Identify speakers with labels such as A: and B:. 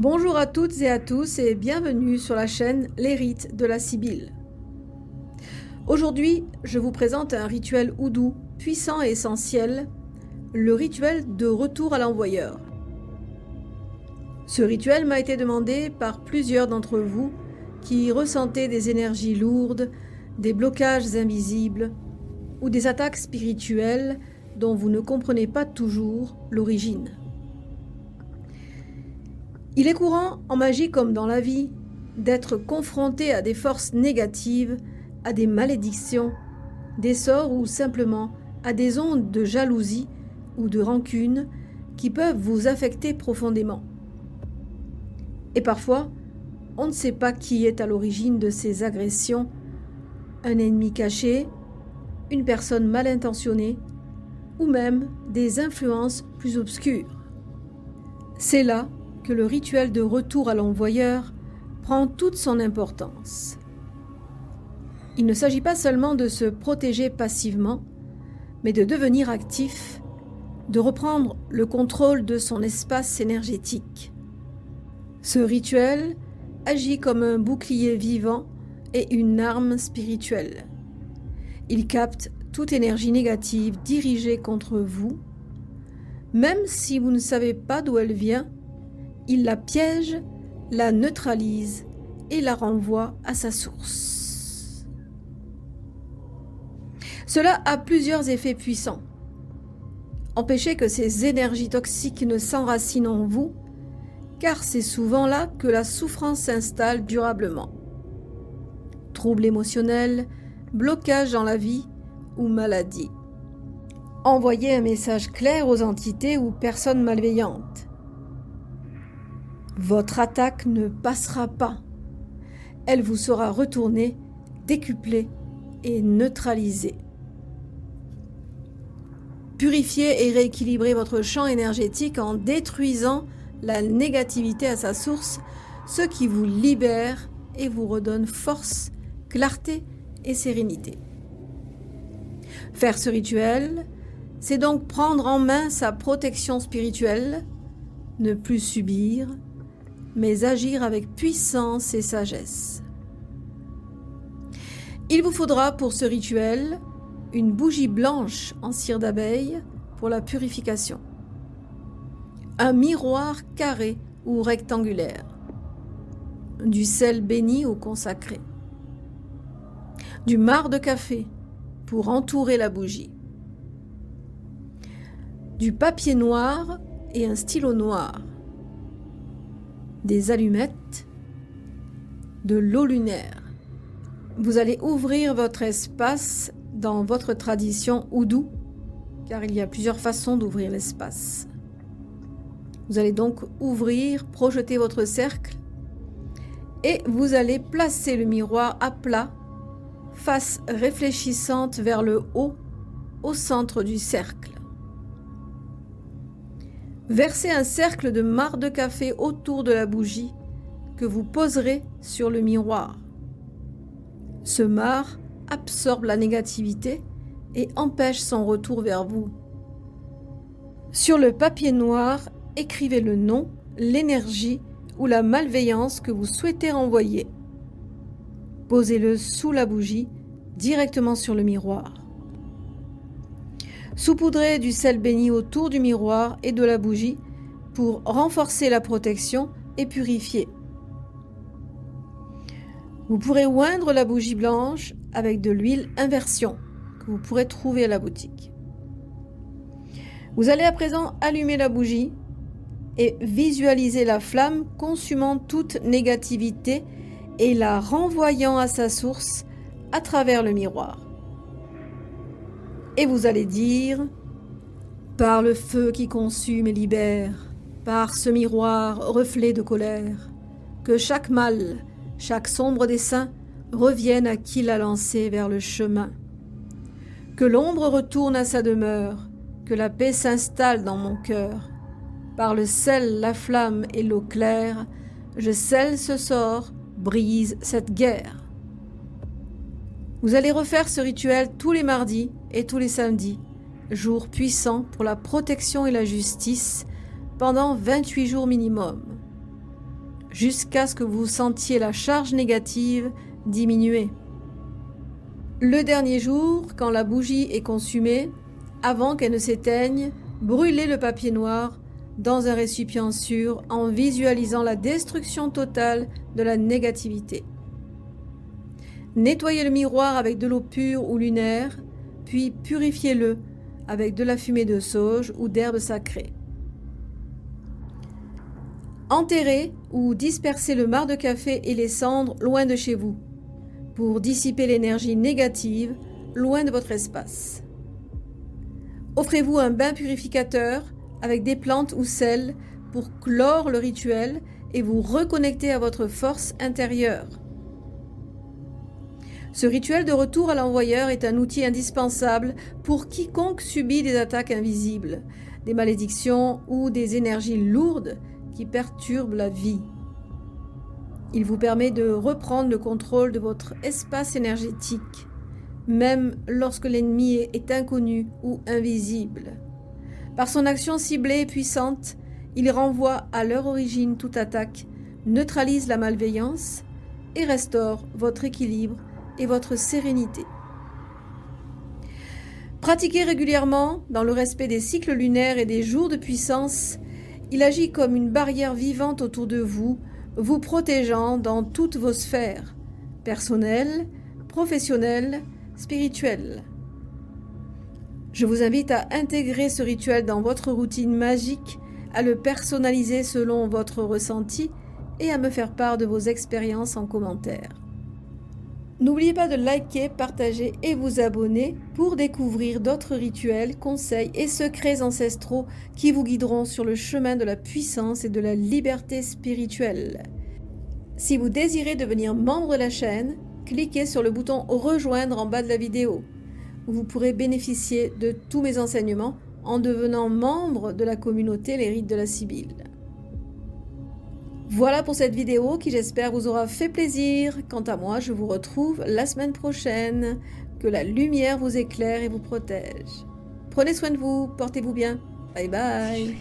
A: Bonjour à toutes et à tous et bienvenue sur la chaîne Les Rites de la Sibylle. Aujourd'hui, je vous présente un rituel oudou puissant et essentiel, le rituel de retour à l'envoyeur. Ce rituel m'a été demandé par plusieurs d'entre vous qui ressentaient des énergies lourdes, des blocages invisibles ou des attaques spirituelles dont vous ne comprenez pas toujours l'origine. Il est courant, en magie comme dans la vie, d'être confronté à des forces négatives, à des malédictions, des sorts ou simplement à des ondes de jalousie ou de rancune qui peuvent vous affecter profondément. Et parfois, on ne sait pas qui est à l'origine de ces agressions, un ennemi caché, une personne mal intentionnée ou même des influences plus obscures. C'est là que le rituel de retour à l'envoyeur prend toute son importance. Il ne s'agit pas seulement de se protéger passivement, mais de devenir actif, de reprendre le contrôle de son espace énergétique. Ce rituel agit comme un bouclier vivant et une arme spirituelle. Il capte toute énergie négative dirigée contre vous, même si vous ne savez pas d'où elle vient. Il la piège, la neutralise et la renvoie à sa source. Cela a plusieurs effets puissants. Empêchez que ces énergies toxiques ne s'enracinent en vous, car c'est souvent là que la souffrance s'installe durablement. Troubles émotionnels, blocages dans la vie ou maladie. Envoyez un message clair aux entités ou personnes malveillantes. Votre attaque ne passera pas. Elle vous sera retournée, décuplée et neutralisée. Purifiez et rééquilibrez votre champ énergétique en détruisant la négativité à sa source, ce qui vous libère et vous redonne force, clarté et sérénité. Faire ce rituel, c'est donc prendre en main sa protection spirituelle, ne plus subir, mais agir avec puissance et sagesse. Il vous faudra pour ce rituel une bougie blanche en cire d'abeille pour la purification, un miroir carré ou rectangulaire, du sel béni ou consacré, du marc de café pour entourer la bougie, du papier noir et un stylo noir, des allumettes, de l'eau lunaire. Vous allez ouvrir votre espace dans votre tradition oudou, car il y a plusieurs façons d'ouvrir l'espace. Vous allez donc ouvrir, projeter votre cercle et vous allez placer le miroir à plat, face réfléchissante vers le haut, au centre du cercle. Versez un cercle de marc de café autour de la bougie que vous poserez sur le miroir. Ce marc absorbe la négativité et empêche son retour vers vous. Sur le papier noir, écrivez le nom, l'énergie ou la malveillance que vous souhaitez renvoyer. Posez-le sous la bougie, directement sur le miroir. Saupoudrez du sel béni autour du miroir et de la bougie pour renforcer la protection et purifier. Vous pourrez oindre la bougie blanche avec de l'huile inversion que vous pourrez trouver à la boutique. Vous allez à présent allumer la bougie et visualiser la flamme consumant toute négativité et la renvoyant à sa source à travers le miroir. Et vous allez dire « Par le feu qui consume et libère, par ce miroir reflet de colère, que chaque mal, chaque sombre dessein revienne à qui l'a lancé vers le chemin. Que l'ombre retourne à sa demeure, que la paix s'installe dans mon cœur. Par le sel, la flamme et l'eau claire, je scelle ce sort, brise cette guerre. » Vous allez refaire ce rituel tous les mardis et tous les samedis, jour puissant pour la protection et la justice, pendant 28 jours minimum. jusqu'à ce que vous sentiez la charge négative diminuer. Le dernier jour, quand la bougie est consumée, avant qu'elle ne s'éteigne, brûlez le papier noir dans un récipient sûr en visualisant la destruction totale de la négativité. Nettoyez le miroir avec de l'eau pure ou lunaire, puis purifiez-le avec de la fumée de sauge ou d'herbes sacrées. Enterrez ou dispersez le marc de café et les cendres loin de chez vous, pour dissiper l'énergie négative loin de votre espace. Offrez-vous un bain purificateur avec des plantes ou sel pour clore le rituel et vous reconnecter à votre force intérieure. Ce rituel de retour à l'envoyeur est un outil indispensable pour quiconque subit des attaques invisibles, des malédictions ou des énergies lourdes qui perturbent la vie. Il vous permet de reprendre le contrôle de votre espace énergétique, même lorsque l'ennemi est inconnu ou invisible. Par son action ciblée et puissante, il renvoie à leur origine toute attaque, neutralise la malveillance et restaure votre équilibre et votre sérénité. Pratiquez régulièrement dans le respect des cycles lunaires et des jours de puissance. Il agit comme une barrière vivante autour de vous, vous protégeant dans toutes vos sphères, personnelles, professionnelles, spirituelles. Je vous invite à intégrer ce rituel dans votre routine magique, à le personnaliser selon votre ressenti et à me faire part de vos expériences en commentaire. N'oubliez pas de liker, partager et vous abonner pour découvrir d'autres rituels, conseils et secrets ancestraux qui vous guideront sur le chemin de la puissance et de la liberté spirituelle. Si vous désirez devenir membre de la chaîne, cliquez sur le bouton « Rejoindre » en bas de la vidéo, où vous pourrez bénéficier de tous mes enseignements en devenant membre de la communauté Les Rites de la Sibylle. Voilà pour cette vidéo qui j'espère vous aura fait plaisir. Quant à moi, je vous retrouve la semaine prochaine. Que la lumière vous éclaire et vous protège. Prenez soin de vous, portez-vous bien. Bye bye.